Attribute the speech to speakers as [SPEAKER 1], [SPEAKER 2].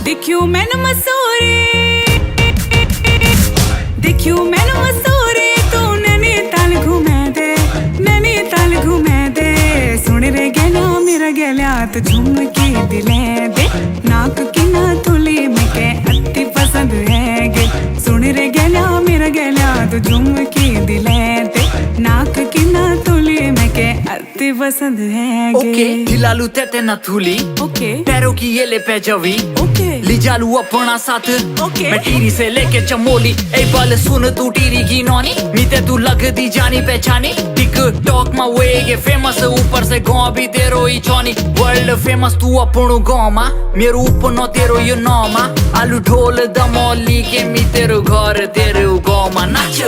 [SPEAKER 1] देखियो मैनू मसूरी, देखियो मैनू मसूरी, तू नैनीताल घूमे दे, नैनीताल घूमे दे। सुन रे गैला मेरा गैला तो झुमकी दिले दे, नाक की ना थोली में के अति पसंद है गे। सुन रे गैला मेरा गैला तो झुमकी दिले दे, नाक की ना थोली में के अति पसंद है गे।
[SPEAKER 2] ओके दिलालू तेते ना थूली,
[SPEAKER 1] ओके
[SPEAKER 2] पैरों की ये ले पे जवी,
[SPEAKER 1] ओके
[SPEAKER 2] ली जालू अपना साथ।
[SPEAKER 1] ओके।
[SPEAKER 2] मैं टीरी से लेके चमोली, ए बल सुन तू टीरी की नौनी, मीते तू लग दी जानी पहचानी। टिकटॉक मा वे ये फेमस, ऊपर से गाँव भी तेरो ही छौनी। वर्ल्ड फेमस तू अपनो गाँव मा, मेरू उपनो तेरो ये नौ मा। आलू ढोल दमौली के मी तेरो घर तेरो गाँव मा नाच।